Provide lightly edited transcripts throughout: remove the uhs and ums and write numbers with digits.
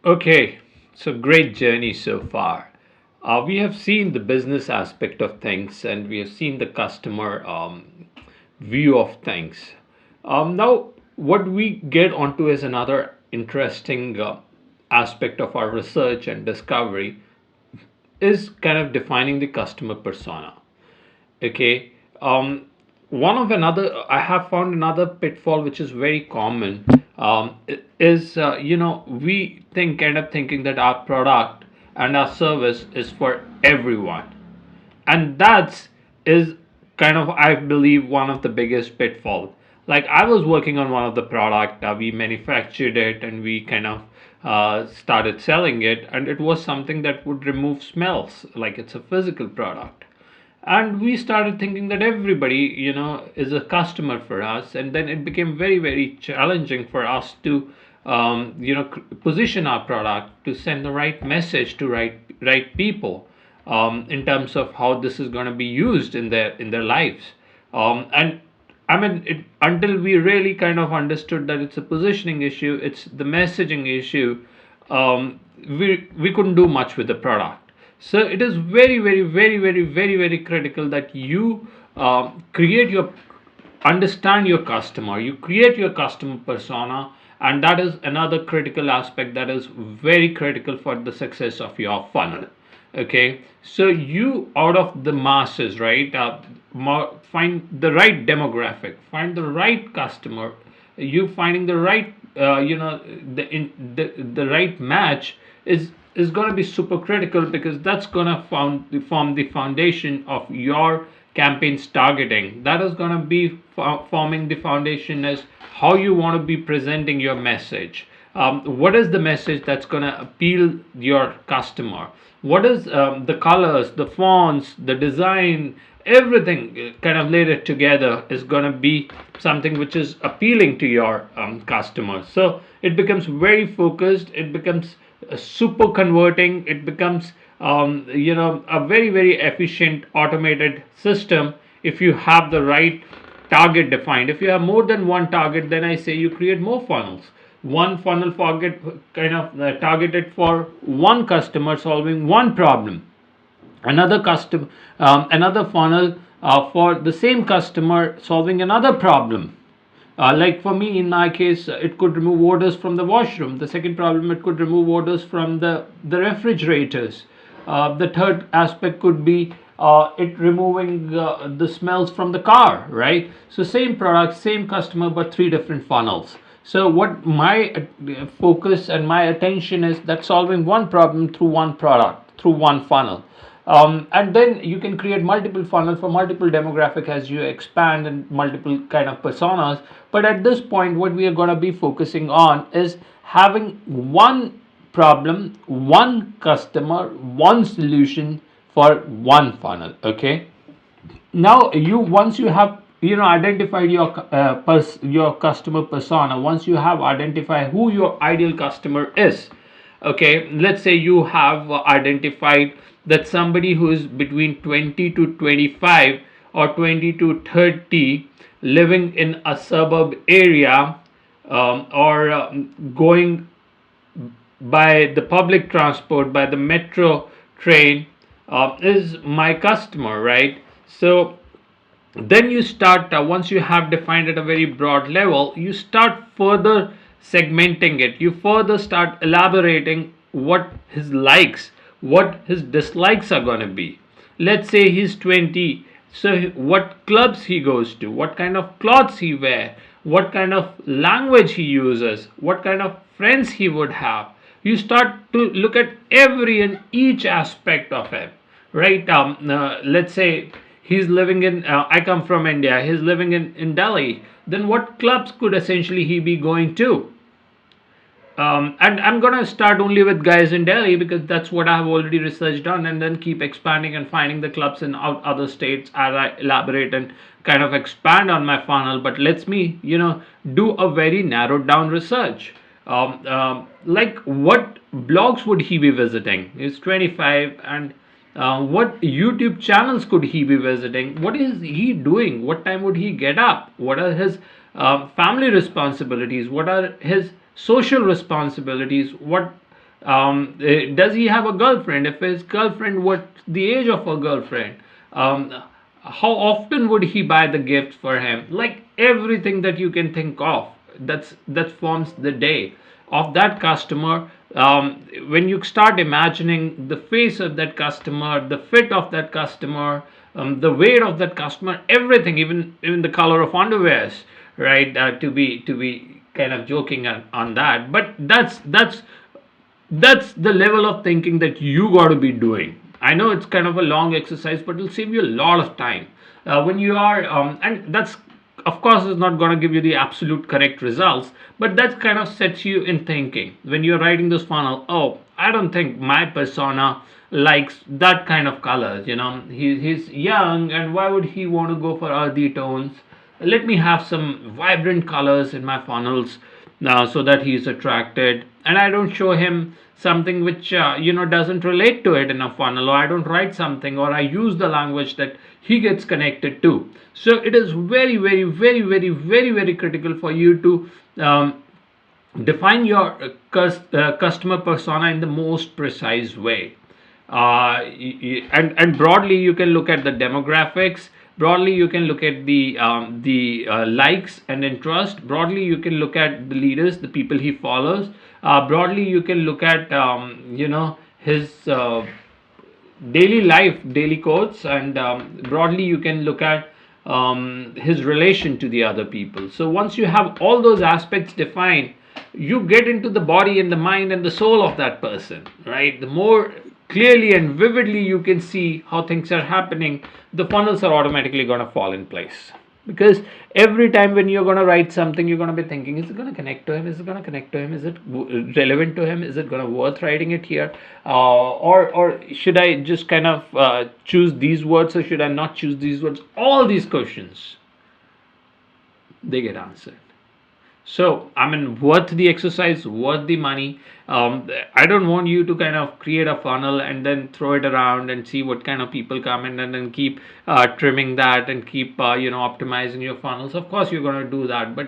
Okay, so great journey so far. We have seen the business aspect of things and we have seen the customer view of things. Now, what we get onto is another interesting aspect of our research and discovery is kind of defining the customer persona. Okay. One of another, I have found another pitfall which is very common. Is we end up thinking that our product and our service is for everyone, and that's is kind of, I believe, one of the biggest pitfall. Like, I was working on one of the product, we manufactured it and we kind of started selling it, and it was something that would remove smells, like it's a physical product. And we started thinking that everybody, is a customer for us, and then it became very very challenging for us to position our product to send the right message to right people, in terms of how this is going to be used in their lives. And I mean, until we really kind of understood that it's a positioning issue, it's the messaging issue, we couldn't do much with the product. So it is very, very, very, very, very, very critical that you create your understand your customer, you create your customer persona, and that is another critical aspect that is very critical for the success of your funnel. Okay, so you, out of the masses, right, find the right demographic, find the right customer, you finding the right the right match is going to be super critical, because that's going to form the foundation of your campaign's targeting. That is going to be forming the foundation as how you want to be presenting your message. What is the message that's going to appeal your customer? What is the colors, the fonts, the design, everything kind of laid together is going to be something which is appealing to your customers. So it becomes very focused, it becomes super converting, it becomes a very very efficient automated system if you have the right target defined. If you have more than one target, then I say you create more funnels. One funnel target kind of targeted for one customer solving one problem, another funnel for the same customer solving another problem. Like for me, in my case, it could remove odors from the washroom. The second problem, it could remove odors from the refrigerators. The third aspect could be it removing the smells from the car, right? So same product, same customer, but three different funnels. So what my focus and my attention is, that solving one problem through one product, through one funnel. And then you can create multiple funnels for multiple demographic as you expand and multiple kind of personas. But at this point, what we are going to be focusing on is having one problem, one customer, one solution for one funnel. Okay, now you once you have identified your customer persona, once you have identified who your ideal customer is. Okay, let's say you have identified that somebody who is between 20 to 25 or 20 to 30, living in a suburb area, or going by the public transport, by the metro train, is my customer, right? So then you start, once you have defined at a very broad level, you start further segmenting it, you further start elaborating what his likes, what his dislikes are going to be. Let's say he's 20, so what clubs he goes to, what kind of clothes he wear, what kind of language he uses, what kind of friends he would have. You start to look at every and each aspect of it, right? Let's say he's living in I come from India, he's living in Delhi, then what clubs could essentially he be going to? And I'm gonna start only with guys in Delhi, because that's what I have already researched on, and then keep expanding and finding the clubs in other states as I elaborate and kind of expand on my funnel. But let's me, do a very narrowed down research. Like, what blogs would he be visiting? He's 25, and what YouTube channels could he be visiting? What is he doing? What time would he get up? What are his family responsibilities? What are his social responsibilities? What Does he have a girlfriend? If his girlfriend, what's the age of her girlfriend? um, how often would he buy the gift for him? Like everything that you can think of, that forms the day of that customer. When you start imagining the face of that customer, the fit of that customer, the weight of that customer, everything, even the color of underwears, right? To be kind of joking on that, but that's the level of thinking that you got to be doing. I know it's kind of a long exercise, but it'll save you a lot of time when you are, and that's of course is not going to give you the absolute correct results, but that kind of sets you in thinking when you're writing this funnel. Oh, I don't think my persona likes that kind of colors. He's young, and why would he want to go for earthy tones? Let me have some vibrant colors in my funnels now so that he's attracted, and I don't show him something which doesn't relate to it in a funnel, or I don't write something, or I use the language that he gets connected to. So it is very, very, very, very, very, very critical for you to define your customer persona in the most precise way. And broadly you can look at the demographics. Broadly you can look at the likes and interest. Broadly you can look at the leaders, the people he follows. Broadly you can look at his daily life, daily quotes, and broadly you can look at his relation to the other people. So once you have all those aspects defined, you get into the body and the mind and the soul of that person, right? The more clearly and vividly you can see how things are happening, the funnels are automatically going to fall in place. Because every time when you're going to write something, you're going to be thinking, is it going to connect to him? Is it going to connect to him? Is it relevant to him? Is it going to worth writing it here? Or should I just kind of choose these words, or should I not choose these words? All these questions, they get answered. So, I mean, worth the exercise, worth the money. I don't want you to kind of create a funnel and then throw it around and see what kind of people come in, and then keep trimming that and keep optimizing your funnels. Of course, you're going to do that, but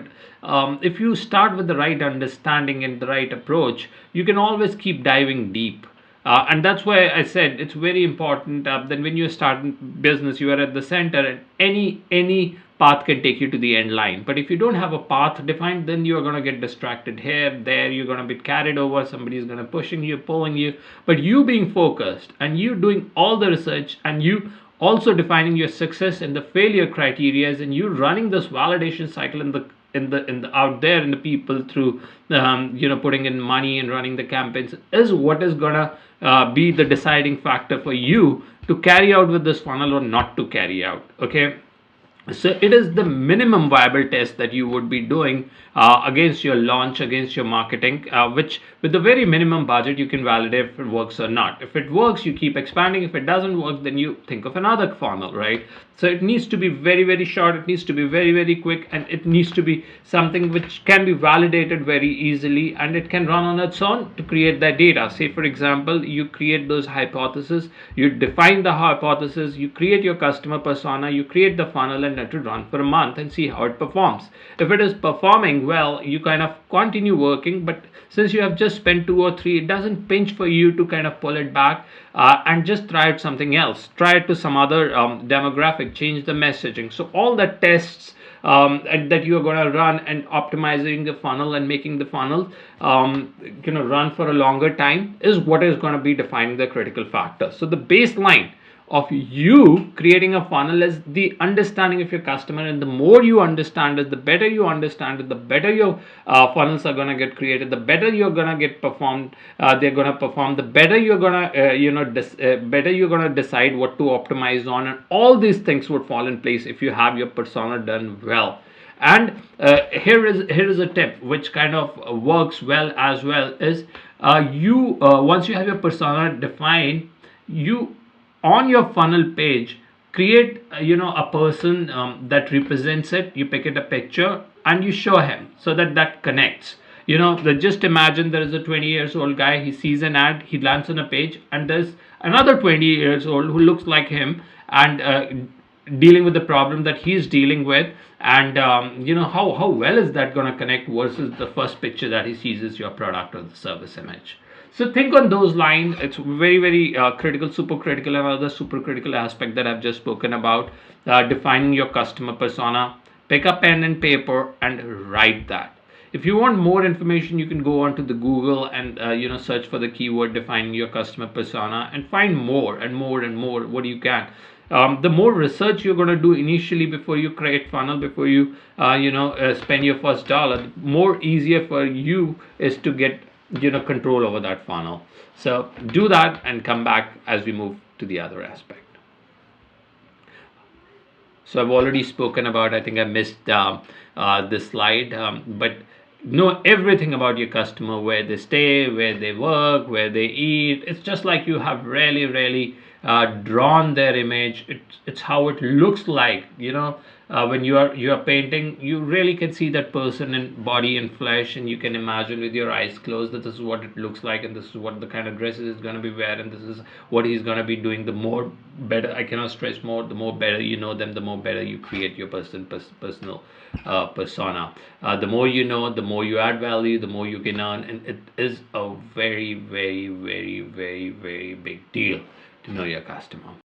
if you start with the right understanding and the right approach, you can always keep diving deep. And that's why I said it's very important that when you start business, you are at the center, and any path can take you to the end line. But if you don't have a path defined, then you are going to get distracted here, there. You're going to be carried over. Somebody is going to pushing you, pulling you. But you being focused and you doing all the research, and you also defining your success and the failure criteria, and you running this validation cycle in the out there in the people through putting in money and running the campaigns, is what is gonna be the deciding factor for you to carry out with this funnel or not to carry out. Okay, so it is the minimum viable test that you would be doing against your launch, against your marketing, which with the very minimum budget you can validate if it works or not. If it works, you keep expanding. If it doesn't work, then you think of another funnel, right? So it needs to be very, very short. It needs to be very, very quick, and it needs to be something which can be validated very easily, and it can run on its own to create that data. Say for example, you create those hypotheses, you define the hypothesis, you create your customer persona, you create the funnel, and let it run for a month and see how it performs. If it is performing well, you kind of continue working, but since you have just spent 2 or 3, it doesn't pinch for you to kind of pull it back and just try it something else, try it to some other demographic, change the messaging. So all the tests and that you are going to run and optimizing the funnel and making the funnel run for a longer time is what is going to be defining the critical factor. So the baseline of you creating a funnel is the understanding of your customer, and the more you understand it, the better you understand it, the better your funnels are going to get created, the better you're going to get performed. They're going to perform, the better you're going to better you're going to decide what to optimize on, and all these things would fall in place if you have your persona done well. And here is a tip which kind of works well as well is you once you have your persona defined, you on your funnel page create a person that represents it. You pick it a picture and you show him so that connects. Just imagine there is a 20 years old guy, he sees an ad, he lands on a page, and there's another 20 years old who looks like him and dealing with the problem that he's dealing with. And how well is that going to connect versus the first picture that he sees is your product or the service image. So think on those lines. It's very, very critical, super critical. Another super critical aspect that I've just spoken about, defining your customer persona. Pick a pen and paper and write that. If you want more information, you can go onto the Google and search for the keyword defining your customer persona and find more and more and more what you can. The more research you're going to do initially before you create funnel, before you spend your first dollar, the more easier for you is to get control over that funnel. So do that and come back as we move to the other aspect. So I've already spoken about, I think I missed this slide, but know everything about your customer, where they stay, where they work, where they eat. It's just like you have really, really drawn their image. It's how it looks like, when you are painting, you really can see that person in body and flesh, and you can imagine with your eyes closed that this is what it looks like, and this is what the kind of dresses he's going to be wearing, and this is what he's going to be doing. The more better, I cannot stress more, the more better you know them, the more better you create your personal persona. The more you know, the more you add value, the more you can earn, and it is a very, very, very, very, very big deal to know your customer.